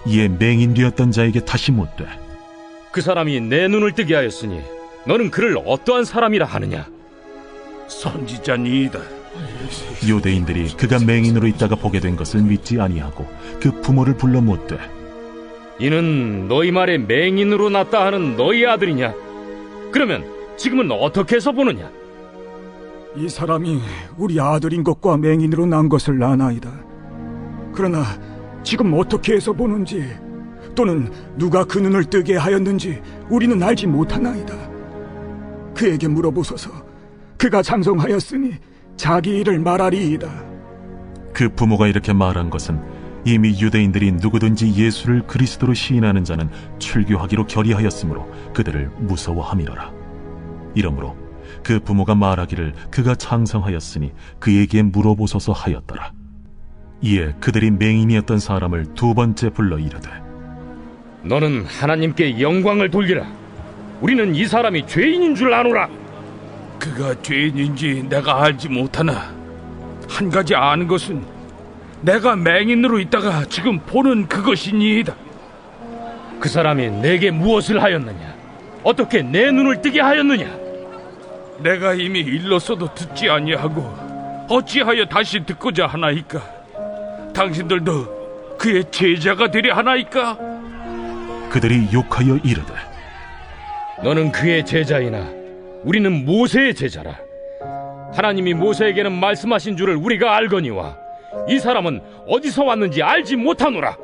이에 맹인되었던 자에게 다시 묻되 그 사람이 내 눈을 뜨게 하였으니 너는 그를 어떠한 사람이라 하느냐? 선지자니이다. 유대인들이 그가 맹인으로 있다가 보게 된 것을 믿지 아니하고 그 부모를 불러 묻되 이는 너희 말에 맹인으로 났다 하는 너희 아들이냐? 그러면 지금은 어떻게 해서 보느냐? 이 사람이 우리 아들인 것과 맹인으로 난 것을 아나이다. 그러나 지금 어떻게 해서 보는지 또는 누가 그 눈을 뜨게 하였는지 우리는 알지 못하나이다. 그에게 물어보소서. 그가 장성하였으니 자기 일을 말하리이다. 그 부모가 이렇게 말한 것은 이미 유대인들이 누구든지 예수를 그리스도로 시인하는 자는 출교하기로 결의하였으므로 그들을 무서워함이로라. 이러므로 그 부모가 말하기를 그가 장성하였으니 그에게 물어보소서 하였더라. 이에 그들이 맹인이었던 사람을 두 번째 불러 이르되 너는 하나님께 영광을 돌리라. 우리는 이 사람이 죄인인 줄 아노라. 그가 죄인인지 내가 알지 못하나 한 가지 아는 것은 내가 맹인으로 있다가 지금 보는 그것이니이다. 그 사람이 내게 무엇을 하였느냐? 어떻게 내 눈을 뜨게 하였느냐? 내가 이미 일렀어도 듣지 아니하고 어찌하여 다시 듣고자 하나이까? 당신들도 그의 제자가 되려 하나이까? 그들이 욕하여 이르되 너는 그의 제자이나 우리는 모세의 제자라. 하나님이 모세에게는 말씀하신 줄을 우리가 알거니와 이 사람은 어디서 왔는지 알지 못하노라.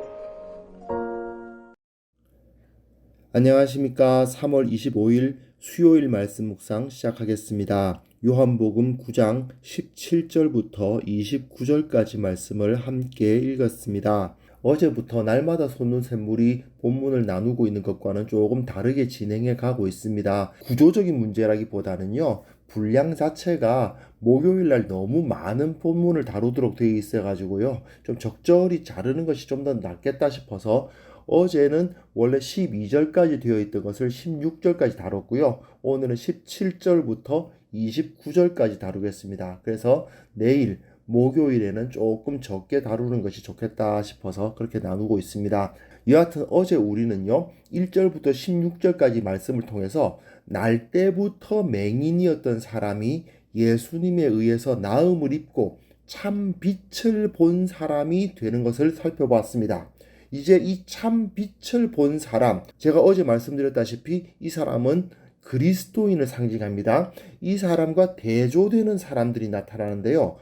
안녕하십니까. 3월 25일 수요일 말씀 묵상 시작하겠습니다. 요한복음 9장 17절부터 29절까지 말씀을 함께 읽었습니다. 어제부터 날마다 솟는 샘물이 본문을 나누고 있는 것과는 조금 다르게 진행해 가고 있습니다. 구조적인 문제라기보다는요, 분량 자체가 목요일날 너무 많은 본문을 다루도록 되어 있어가지고요, 좀 적절히 자르는 것이 좀 더 낫겠다 싶어서 어제는 원래 12절까지 되어 있던 것을 16절까지 다뤘고요, 오늘은 17절부터 29절까지 다루겠습니다. 그래서 내일 목요일에는 조금 적게 다루는 것이 좋겠다 싶어서 그렇게 나누고 있습니다. 여하튼 어제 우리는요 1절부터 16절까지 말씀을 통해서 날 때부터 맹인이었던 사람이 예수님에 의해서 나음을 입고 참 빛을 본 사람이 되는 것을 살펴봤습니다. 이제 이 참 빛을 본 사람, 제가 어제 말씀드렸다시피 이 사람은 그리스도인을 상징합니다. 이 사람과 대조되는 사람들이 나타나는데요,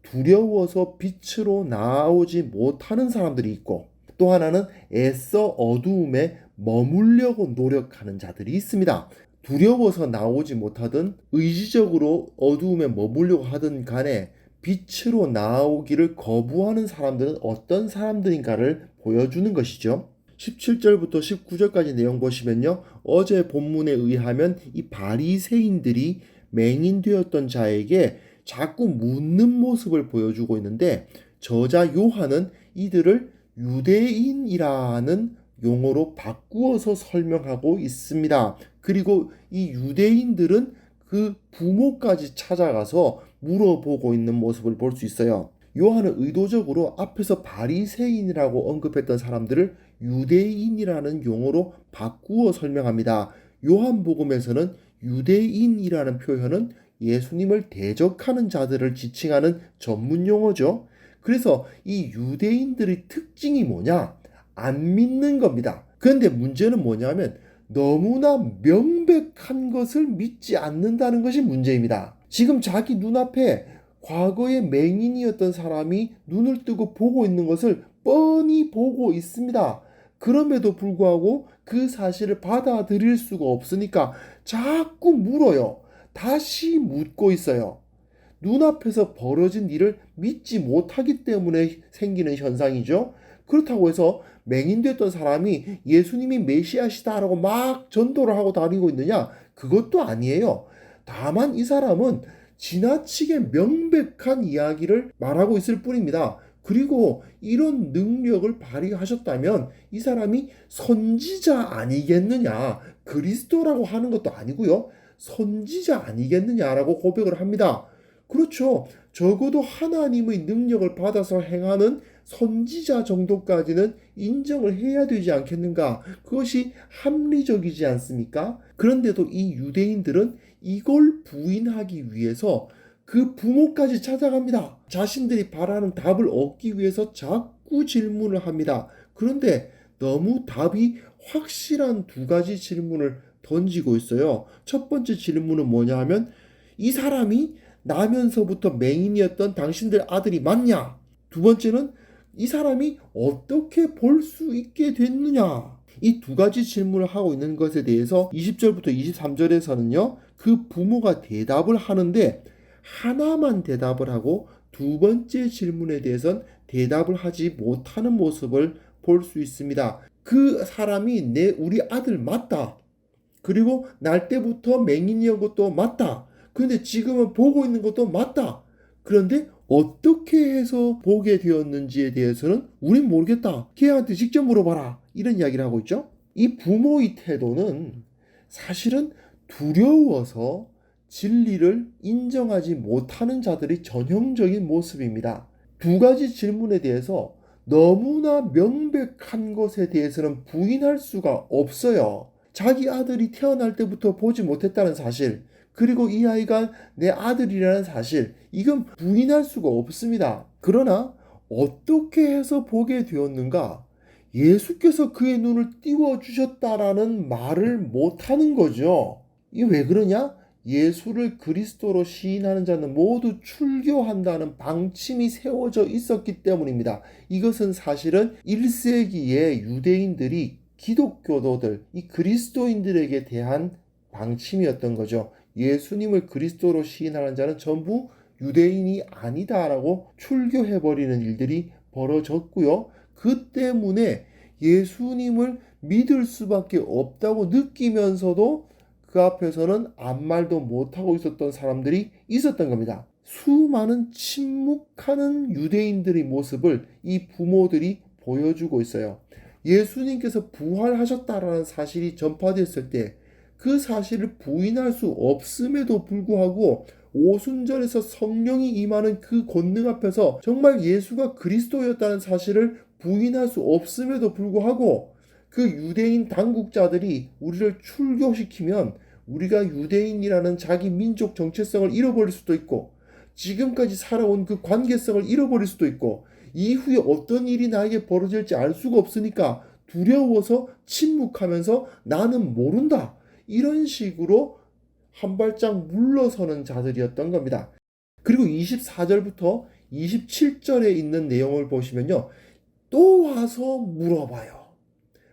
두려워서 빛으로 나오지 못하는 사람들이 있고, 또 하나는 애써 어두움에 머물려고 노력하는 자들이 있습니다. 두려워서 나오지 못하든 의지적으로 어두움에 머물려고 하든 간에 빛으로 나오기를 거부하는 사람들은 어떤 사람들인가를 보여주는 것이죠. 17절부터 19절까지 내용 보시면요, 어제 본문에 의하면 이 바리새인들이 맹인되었던 자에게 자꾸 묻는 모습을 보여주고 있는데, 저자 요한은 이들을 유대인이라는 용어로 바꾸어서 설명하고 있습니다. 그리고 이 유대인들은 그 부모까지 찾아가서 물어보고 있는 모습을 볼 수 있어요. 요한은 의도적으로 앞에서 바리새인이라고 언급했던 사람들을 유대인이라는 용어로 바꾸어 설명합니다. 요한복음에서는 유대인이라는 표현은 예수님을 대적하는 자들을 지칭하는 전문 용어죠. 그래서 이 유대인들의 특징이 뭐냐? 안 믿는 겁니다. 그런데 문제는 뭐냐면 너무나 명백한 것을 믿지 않는다는 것이 문제입니다. 지금 자기 눈앞에 과거에 맹인이었던 사람이 눈을 뜨고 보고 있는 것을 뻔히 보고 있습니다. 그럼에도 불구하고 그 사실을 받아들일 수가 없으니까 자꾸 물어요. 다시 묻고 있어요. 눈앞에서 벌어진 일을 믿지 못하기 때문에 생기는 현상이죠. 그렇다고 해서 맹인됐던 사람이 예수님이 메시아시다라고 막 전도를 하고 다니고 있느냐? 그것도 아니에요. 다만 이 사람은 지나치게 명백한 이야기를 말하고 있을 뿐입니다. 그리고 이런 능력을 발휘하셨다면 이 사람이 선지자 아니겠느냐? 그리스도라고 하는 것도 아니고요, 선지자 아니겠느냐라고 고백을 합니다. 그렇죠. 적어도 하나님의 능력을 받아서 행하는 선지자 정도까지는 인정을 해야 되지 않겠는가? 그것이 합리적이지 않습니까? 그런데도 이 유대인들은 이걸 부인하기 위해서 그 부모까지 찾아갑니다. 자신들이 바라는 답을 얻기 위해서 자꾸 질문을 합니다. 그런데 너무 답이 확실한 두 가지 질문을 던지고 있어요. 첫 번째 질문은 뭐냐 하면 이 사람이 나면서부터 맹인이었던 당신들 아들이 맞냐? 두 번째는 이 사람이 어떻게 볼 수 있게 됐느냐? 이 두 가지 질문을 하고 있는 것에 대해서 20절부터 23절에서는요. 그 부모가 대답을 하는데 하나만 대답을 하고 두 번째 질문에 대해서는 대답을 하지 못하는 모습을 볼 수 있습니다. 그 사람이 우리 아들 맞다. 그리고 날 때부터 맹인이었던 것도 맞다. 그런데 지금은 보고 있는 것도 맞다. 그런데 어떻게 해서 보게 되었는지에 대해서는 우린 모르겠다. 걔한테 직접 물어봐라. 이런 이야기를 하고 있죠. 이 부모의 태도는 사실은 두려워서 진리를 인정하지 못하는 자들의 전형적인 모습입니다. 두 가지 질문에 대해서 너무나 명백한 것에 대해서는 부인할 수가 없어요. 자기 아들이 태어날 때부터 보지 못했다는 사실, 그리고 이 아이가 내 아들이라는 사실, 이건 부인할 수가 없습니다. 그러나 어떻게 해서 보게 되었는가? 예수께서 그의 눈을 띄워주셨다라는 말을 못하는 거죠. 이게 왜 그러냐? 예수를 그리스도로 시인하는 자는 모두 출교한다는 방침이 세워져 있었기 때문입니다. 이것은 사실은 1세기의 유대인들이 기독교도들, 이 그리스도인들에게 대한 방침이었던 거죠. 예수님을 그리스도로 시인하는 자는 전부 유대인이 아니다라고 출교해버리는 일들이 벌어졌고요. 그 때문에 예수님을 믿을 수밖에 없다고 느끼면서도 그 앞에서는 아무 말도 못하고 있었던 사람들이 있었던 겁니다. 수많은 침묵하는 유대인들의 모습을 이 부모들이 보여주고 있어요. 예수님께서 부활하셨다라는 사실이 전파됐을 때 그 사실을 부인할 수 없음에도 불구하고 오순절에서 성령이 임하는 그 권능 앞에서 정말 예수가 그리스도였다는 사실을 부인할 수 없음에도 불구하고 그 유대인 당국자들이 우리를 출교시키면 우리가 유대인이라는 자기 민족 정체성을 잃어버릴 수도 있고 지금까지 살아온 그 관계성을 잃어버릴 수도 있고 이후에 어떤 일이 나에게 벌어질지 알 수가 없으니까 두려워서 침묵하면서 나는 모른다. 이런 식으로 한 발짝 물러서는 자들이었던 겁니다. 그리고 24절부터 27절에 있는 내용을 보시면요. 또 와서 물어봐요.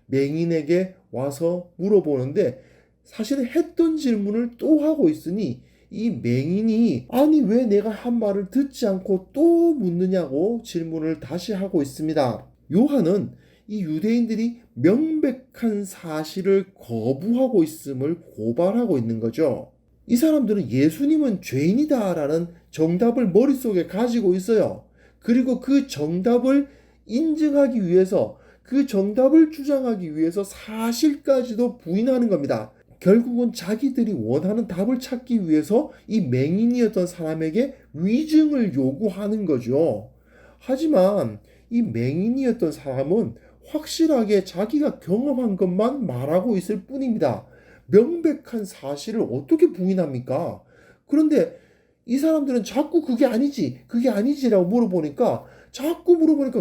맹인에게 와서 물어보는데 사실은 했던 질문을 또 하고 있으니 이 맹인이 아니 왜 내가 한 말을 듣지 않고 또 묻느냐고 질문을 다시 하고 있습니다. 요한은 이 유대인들이 명백한 사실을 거부하고 있음을 고발하고 있는 거죠. 이 사람들은 예수님은 죄인이다라는 정답을 머릿속에 가지고 있어요. 그리고 그 정답을 인증하기 위해서 그 정답을 주장하기 위해서 사실까지도 부인하는 겁니다. 결국은 자기들이 원하는 답을 찾기 위해서 이 맹인이었던 사람에게 위증을 요구하는 거죠. 하지만 이 맹인이었던 사람은 확실하게 자기가 경험한 것만 말하고 있을 뿐입니다. 명백한 사실을 어떻게 부인합니까? 그런데 이 사람들은 자꾸 그게 아니지라고 물어보니까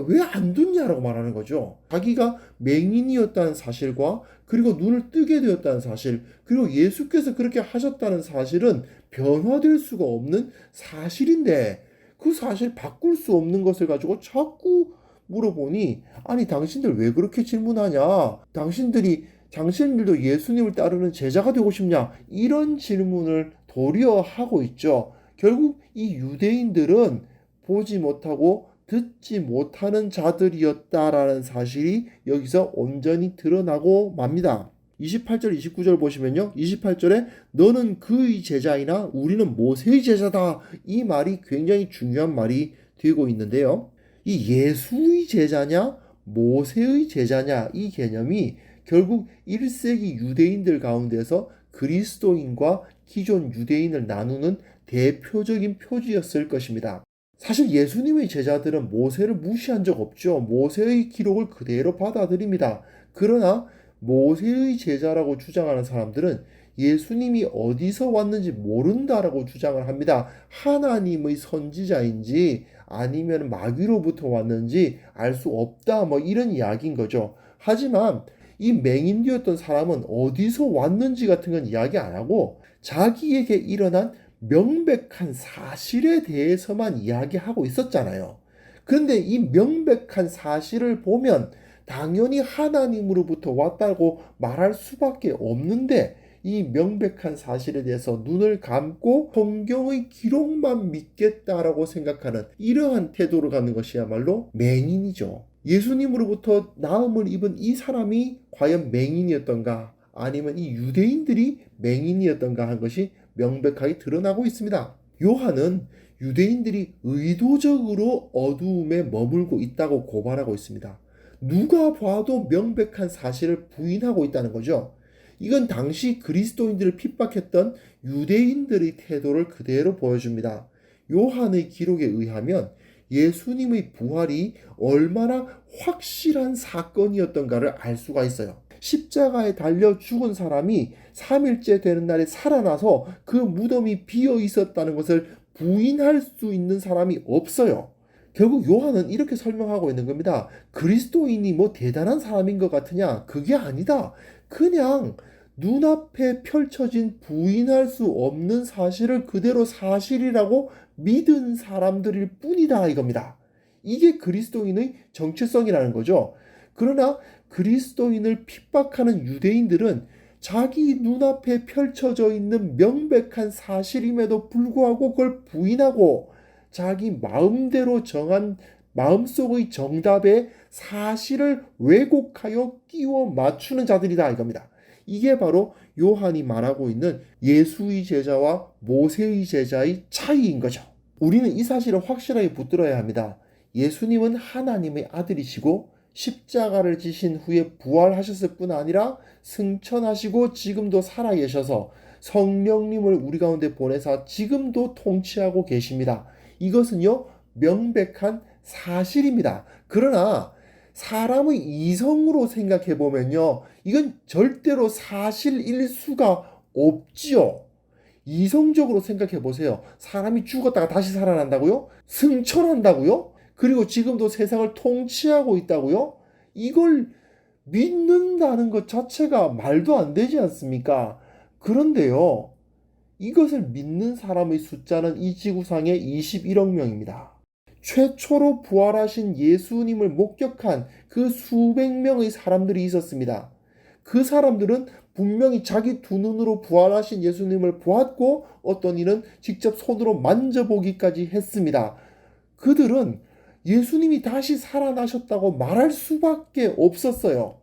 왜 안 듣냐라고 말하는 거죠. 자기가 맹인이었다는 사실과 그리고 눈을 뜨게 되었다는 사실, 그리고 예수께서 그렇게 하셨다는 사실은 변화될 수가 없는 사실인데 그 사실 바꿀 수 없는 것을 가지고 자꾸 물어보니 아니 당신들 왜 그렇게 질문하냐? 당신들도 예수님을 따르는 제자가 되고 싶냐? 이런 질문을 도리어 하고 있죠. 결국 이 유대인들은 보지 못하고 듣지 못하는 자들이었다라는 사실이 여기서 온전히 드러나고 맙니다. 28절, 29절 보시면요. 28절에 너는 그의 제자이나 우리는 모세의 제자다. 이 말이 굉장히 중요한 말이 되고 있는데요. 이 예수의 제자냐, 모세의 제자냐 이 개념이 결국 1세기 유대인들 가운데서 그리스도인과 기존 유대인을 나누는 대표적인 표지였을 것입니다. 사실 예수님의 제자들은 모세를 무시한 적 없죠. 모세의 기록을 그대로 받아들입니다. 그러나 모세의 제자라고 주장하는 사람들은 예수님이 어디서 왔는지 모른다라고 주장을 합니다. 하나님의 선지자인지 아니면 마귀로부터 왔는지 알 수 없다, 뭐 이런 이야기인 거죠. 하지만 이 맹인되었던 사람은 어디서 왔는지 같은 건 이야기 안 하고 자기에게 일어난 명백한 사실에 대해서만 이야기하고 있었잖아요. 그런데 이 명백한 사실을 보면 당연히 하나님으로부터 왔다고 말할 수밖에 없는데, 이 명백한 사실에 대해서 눈을 감고 성경의 기록만 믿겠다라고 생각하는 이러한 태도를 갖는 것이야말로 맹인이죠. 예수님으로부터 나음을 입은 이 사람이 과연 맹인이었던가, 아니면 이 유대인들이 맹인이었던가 한 것이 명백하게 드러나고 있습니다. 요한은 유대인들이 의도적으로 어두움에 머물고 있다고 고발하고 있습니다. 누가 봐도 명백한 사실을 부인하고 있다는 거죠. 이건 당시 그리스도인들을 핍박했던 유대인들의 태도를 그대로 보여줍니다. 요한의 기록에 의하면 예수님의 부활이 얼마나 확실한 사건이었던가를 알 수가 있어요. 십자가에 달려 죽은 사람이 3일째 되는 날에 살아나서 그 무덤이 비어 있었다는 것을 부인할 수 있는 사람이 없어요. 결국 요한은 이렇게 설명하고 있는 겁니다. 그리스도인이 뭐 대단한 사람인 것 같으냐? 그게 아니다. 그냥 눈앞에 펼쳐진 부인할 수 없는 사실을 그대로 사실이라고 믿은 사람들일 뿐이다, 이겁니다. 이게 그리스도인의 정체성이라는 거죠. 그러나 그리스도인을 핍박하는 유대인들은 자기 눈앞에 펼쳐져 있는 명백한 사실임에도 불구하고 그걸 부인하고 자기 마음대로 정한 마음속의 정답에 사실을 왜곡하여 끼워 맞추는 자들이다, 이겁니다. 이게 바로 요한이 말하고 있는 예수의 제자와 모세의 제자의 차이인 거죠. 우리는 이 사실을 확실하게 붙들어야 합니다. 예수님은 하나님의 아들이시고 십자가를 지신 후에 부활하셨을 뿐 아니라 승천하시고 지금도 살아계셔서 성령님을 우리 가운데 보내사 지금도 통치하고 계십니다. 이것은요, 명백한 사실입니다. 그러나 사람의 이성으로 생각해 보면요, 이건 절대로 사실일 수가 없지요. 이성적으로 생각해 보세요. 사람이 죽었다가 다시 살아난다고요? 승천한다고요? 그리고 지금도 세상을 통치하고 있다고요? 이걸 믿는다는 것 자체가 말도 안 되지 않습니까? 그런데요, 이것을 믿는 사람의 숫자는 이 지구상에 21억 명입니다. 최초로 부활하신 예수님을 목격한 그 수백 명의 사람들이 있었습니다. 그 사람들은 분명히 자기 두 눈으로 부활하신 예수님을 보았고 어떤 이는 직접 손으로 만져보기까지 했습니다. 그들은 예수님이 다시 살아나셨다고 말할 수밖에 없었어요.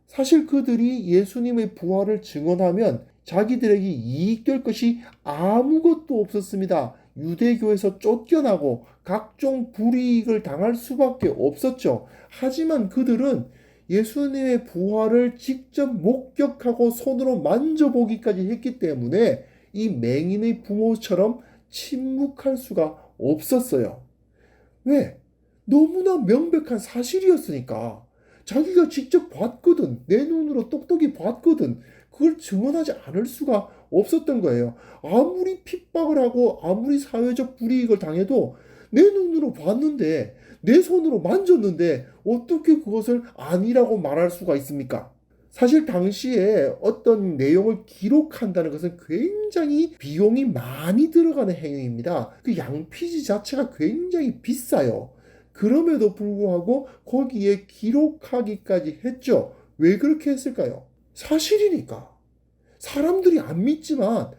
사실 그들이 예수님의 부활을 증언하면 자기들에게 이익될 것이 아무것도 없었습니다. 유대교에서 쫓겨나고 각종 불이익을 당할 수밖에 없었죠. 하지만 그들은 예수님의 부활을 직접 목격하고 손으로 만져보기까지 했기 때문에 이 맹인의 부모처럼 침묵할 수가 없었어요. 왜? 너무나 명백한 사실이었으니까. 자기가 직접 봤거든. 내 눈으로 똑똑히 봤거든. 그걸 증언하지 않을 수가 없었던 거예요. 아무리 핍박을 하고 아무리 사회적 불이익을 당해도 내 눈으로 봤는데, 내 손으로 만졌는데 어떻게 그것을 아니라고 말할 수가 있습니까? 사실 당시에 어떤 내용을 기록한다는 것은 굉장히 비용이 많이 들어가는 행위입니다. 그 양피지 자체가 굉장히 비싸요. 그럼에도 불구하고 거기에 기록하기까지 했죠. 왜 그렇게 했을까요? 사실이니까. 사람들이 안 믿지만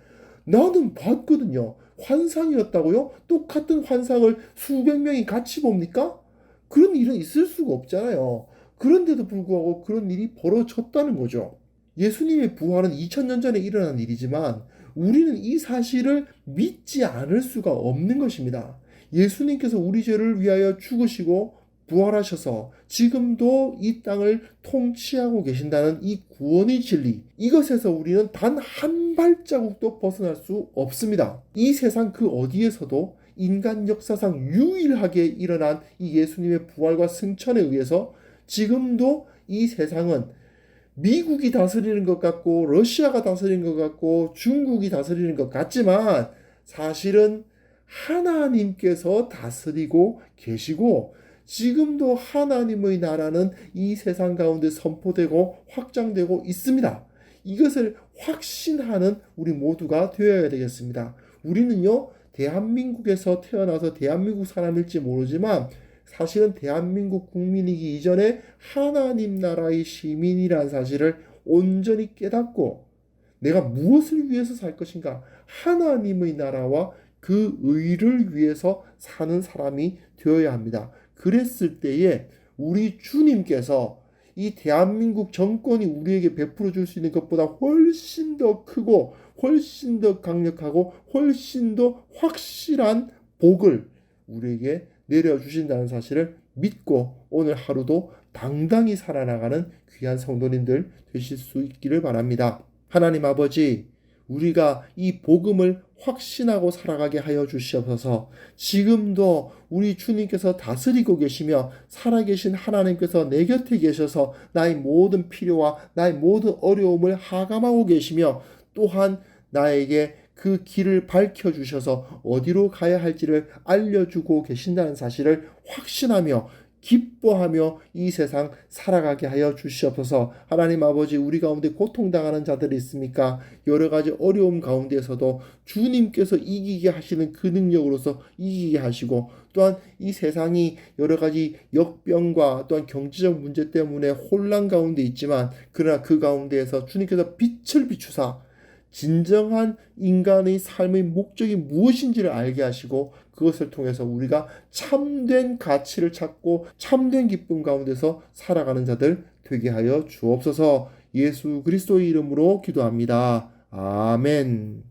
나는 봤거든요. 환상이었다고요? 똑같은 환상을 수백 명이 같이 봅니까? 그런 일은 있을 수가 없잖아요. 그런데도 불구하고 그런 일이 벌어졌다는 거죠. 예수님의 부활은 2000년 전에 일어난 일이지만 우리는 이 사실을 믿지 않을 수가 없는 것입니다. 예수님께서 우리 죄를 위하여 죽으시고 부활하셔서 지금도 이 땅을 통치하고 계신다는 이 구원의 진리, 이것에서 우리는 단 한 발자국도 벗어날 수 없습니다. 이 세상 그 어디에서도 인간 역사상 유일하게 일어난 이 예수님의 부활과 승천에 의해서 지금도 이 세상은 미국이 다스리는 것 같고 러시아가 다스리는 것 같고 중국이 다스리는 것 같지만 사실은 하나님께서 다스리고 계시고 지금도 하나님의 나라는 이 세상 가운데 선포되고 확장되고 있습니다. 이것을 확신하는 우리 모두가 되어야 되겠습니다. 우리는요, 대한민국에서 태어나서 대한민국 사람일지 모르지만 사실은 대한민국 국민이기 이전에 하나님 나라의 시민이라는 사실을 온전히 깨닫고 내가 무엇을 위해서 살 것인가? 하나님의 나라와 그 의를 위해서 사는 사람이 되어야 합니다. 그랬을 때에 우리 주님께서 이 대한민국 정권이 우리에게 베풀어 줄 수 있는 것보다 훨씬 더 크고 훨씬 더 강력하고 훨씬 더 확실한 복을 우리에게 내려주신다는 사실을 믿고 오늘 하루도 당당히 살아나가는 귀한 성도님들 되실 수 있기를 바랍니다. 하나님 아버지, 우리가 이 복음을 확신하고 살아가게 하여 주시옵소서. 지금도 우리 주님께서 다스리고 계시며 살아계신 하나님께서 내 곁에 계셔서 나의 모든 필요와 나의 모든 어려움을 하감하고 계시며 또한 나에게 그 길을 밝혀주셔서 어디로 가야 할지를 알려주고 계신다는 사실을 확신하며 기뻐하며 이 세상 살아가게 하여 주시옵소서. 하나님 아버지, 우리 가운데 고통당하는 자들이 있습니까? 여러 가지 어려움 가운데서도 주님께서 이기게 하시는 그 능력으로서 이기게 하시고 또한 이 세상이 여러 가지 역병과 또한 경제적 문제 때문에 혼란 가운데 있지만 그러나 그 가운데에서 주님께서 빛을 비추사 진정한 인간의 삶의 목적이 무엇인지를 알게 하시고 그것을 통해서 우리가 참된 가치를 찾고 참된 기쁨 가운데서 살아가는 자들 되게 하여 주옵소서. 예수 그리스도의 이름으로 기도합니다. 아멘.